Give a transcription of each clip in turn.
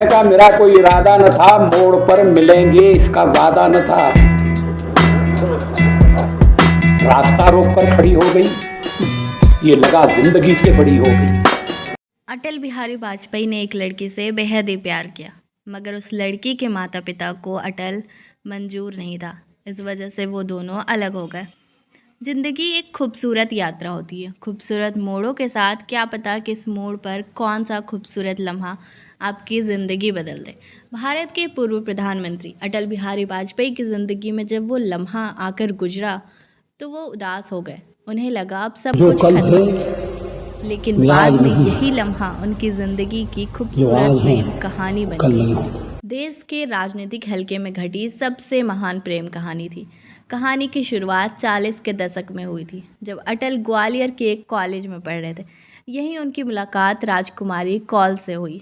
का मेरा कोई इरादा न था, मोड़ पर मिलेंगे इसका वादा न था। रास्ता रोककर खड़ी हो गई, ये लगा जिंदगी से बड़ी हो गई। अटल बिहारी वाजपेयी ने एक लड़की से बेहद ही प्यार किया, मगर उस लड़की के माता पिता को अटल मंजूर नहीं था। इस वजह से वो दोनों अलग हो गए। ज़िंदगी एक खूबसूरत यात्रा होती है, खूबसूरत मोड़ों के साथ। क्या पता किस मोड़ पर कौन सा खूबसूरत लम्हा आपकी ज़िंदगी बदल दे। भारत के पूर्व प्रधानमंत्री अटल बिहारी वाजपेयी की ज़िंदगी में जब वो लम्हा आकर गुजरा तो वो उदास हो गए। उन्हें लगा अब सब जो कुछ कल खत्म थे हो गया। लेकिन वे आज बाद में नहीं, यही लम्हा उनकी ज़िंदगी की जो खूबसूरत आज प्रेम हैं कहानी बन कल गई। नहीं होंगे। देश के राजनीतिक हलके में घटी सबसे महान प्रेम कहानी थी। कहानी की शुरुआत 40 के दशक में हुई थी, जब अटल ग्वालियर के एक कॉलेज में पढ़ रहे थे। यहीं उनकी मुलाकात राजकुमारी कौल से हुई।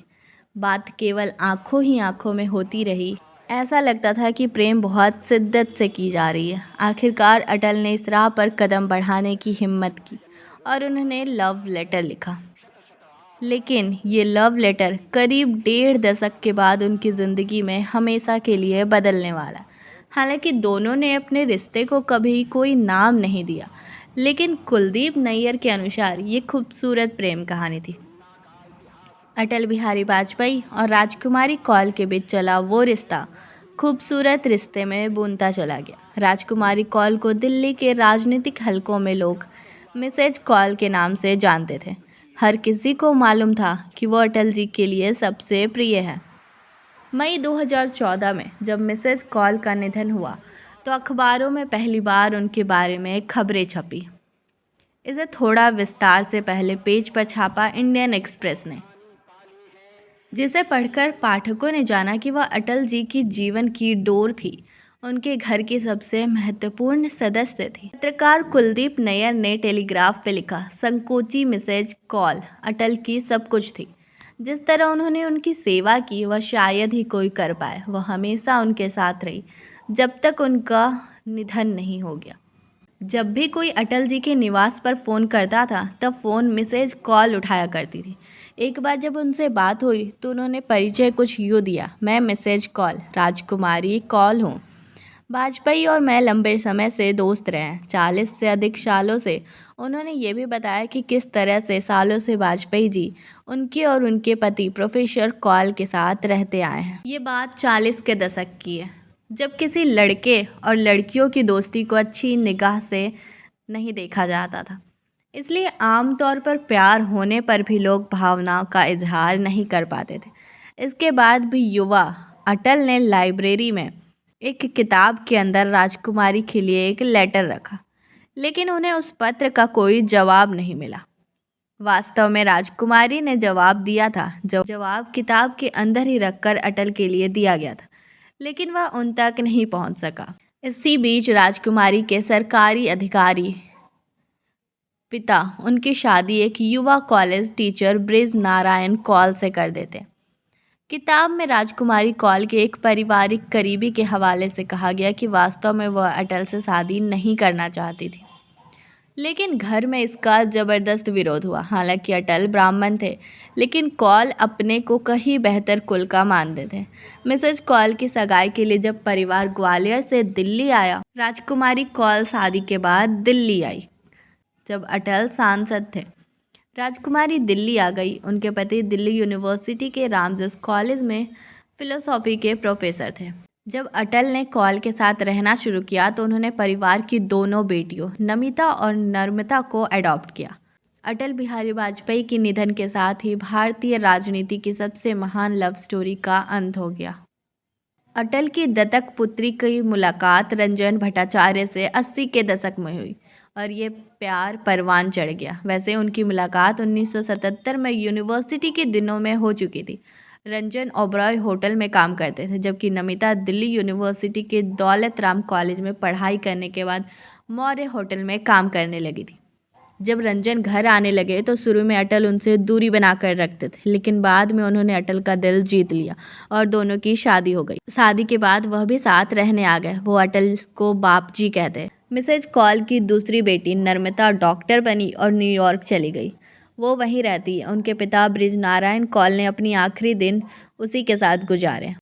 बात केवल आंखों ही आंखों में होती रही। ऐसा लगता था कि प्रेम बहुत शिद्दत से की जा रही है। आखिरकार अटल ने इस राह पर कदम बढ़ाने की हिम्मत की और उन्होंने लव लेटर लिखा। लेकिन ये लव लेटर करीब 1.5 दशक के बाद उनकी ज़िंदगी में हमेशा के लिए बदलने वाला। हालांकि दोनों ने अपने रिश्ते को कभी कोई नाम नहीं दिया, लेकिन कुलदीप नैयर के अनुसार ये खूबसूरत प्रेम कहानी थी। अटल बिहारी वाजपेयी और राजकुमारी कौल के बीच चला वो रिश्ता खूबसूरत रिश्ते में बुनता चला गया। राजकुमारी कौल को दिल्ली के राजनीतिक हलकों में लोग मिसेज कौल के नाम से जानते थे। हर किसी को मालूम था कि वो अटल जी के लिए सबसे प्रिय है। मई 2014 में जब मिसेज कौल का निधन हुआ तो अखबारों में पहली बार उनके बारे में खबरें छपी। इसे थोड़ा विस्तार से पहले पेज पर छापा इंडियन एक्सप्रेस ने, जिसे पढ़कर पाठकों ने जाना कि वह अटल जी की जीवन की डोर थी, उनके घर की सबसे महत्वपूर्ण सदस्य थी। पत्रकार कुलदीप नैयर ने टेलीग्राफ पे लिखा, संकोची मिसेज कौल अटल की सब कुछ थी। जिस तरह उन्होंने उनकी सेवा की वह शायद ही कोई कर पाए। वह हमेशा उनके साथ रही जब तक उनका निधन नहीं हो गया। जब भी कोई अटल जी के निवास पर फ़ोन करता था तब फ़ोन मिसेज कॉल उठाया करती थी। एक बार जब उनसे बात हुई तो उन्होंने परिचय कुछ यूँ दिया, मैं मिसेज कॉल राजकुमारी कॉल हूँ। वाजपेयी और मैं लंबे समय से दोस्त रहे हैं, 40 से अधिक सालों से। उन्होंने ये भी बताया कि किस तरह से सालों से वाजपेयी जी उनके और उनके पति प्रोफेसर कौल के साथ रहते आए हैं। ये बात 40 के दशक की है, जब किसी लड़के और लड़कियों की दोस्ती को अच्छी निगाह से नहीं देखा जाता था। इसलिए आमतौर पर प्यार होने पर भी लोग भावनाओं का इजहार नहीं कर पाते थे। इसके बाद भी युवा अटल ने लाइब्रेरी में एक किताब के अंदर राजकुमारी के लिए एक लेटर रखा, लेकिन उन्हें उस पत्र का कोई जवाब नहीं मिला। वास्तव में राजकुमारी ने जवाब दिया था। जवाब किताब के अंदर ही रखकर अटल के लिए दिया गया था, लेकिन वह उन तक नहीं पहुंच सका। इसी बीच राजकुमारी के सरकारी अधिकारी पिता उनकी शादी एक युवा कॉलेज टीचर ब्रिज नारायण कौल से कर देते। किताब में राजकुमारी कौल के एक पारिवारिक करीबी के हवाले से कहा गया कि वास्तव में वह अटल से शादी नहीं करना चाहती थी, लेकिन घर में इसका ज़बरदस्त विरोध हुआ। हालांकि अटल ब्राह्मण थे, लेकिन कौल अपने को कहीं बेहतर कुल का मानते थे। मिसेज कौल की सगाई के लिए जब परिवार ग्वालियर से दिल्ली आया, राजकुमारी कौल शादी के बाद दिल्ली आई जब अटल सांसद थे। राजकुमारी दिल्ली आ गई। उनके पति दिल्ली यूनिवर्सिटी के रामजस कॉलेज में फिलोसॉफी के प्रोफेसर थे। जब अटल ने कौल के साथ रहना शुरू किया तो उन्होंने परिवार की दोनों बेटियों नमिता और नर्मदा को अडॉप्ट किया। अटल बिहारी वाजपेयी के निधन के साथ ही भारतीय राजनीति की सबसे महान लव स्टोरी का अंत हो गया। अटल की दत्तक पुत्री की मुलाकात रंजन भट्टाचार्य से 80 के दशक में हुई और ये प्यार परवान चढ़ गया। वैसे उनकी मुलाकात 1977 में यूनिवर्सिटी के दिनों में हो चुकी थी। रंजन ओबरॉय होटल में काम करते थे, जबकि नमिता दिल्ली यूनिवर्सिटी के दौलत राम कॉलेज में पढ़ाई करने के बाद मौर्य होटल में काम करने लगी थी। जब रंजन घर आने लगे तो शुरू में अटल उनसे दूरी बनाकर रखते थे, लेकिन बाद में उन्होंने अटल का दिल जीत लिया और दोनों की शादी हो गई। शादी के बाद वह भी साथ रहने आ गए। वो अटल को बाप जी कहते हैं। मिसेज कौल की दूसरी बेटी नर्मदा डॉक्टर बनी और न्यूयॉर्क चली गई। वो वहीं रहती है। उनके पिता बृज नारायण कौल ने अपनी आखिरी दिन उसी के साथ गुजारे।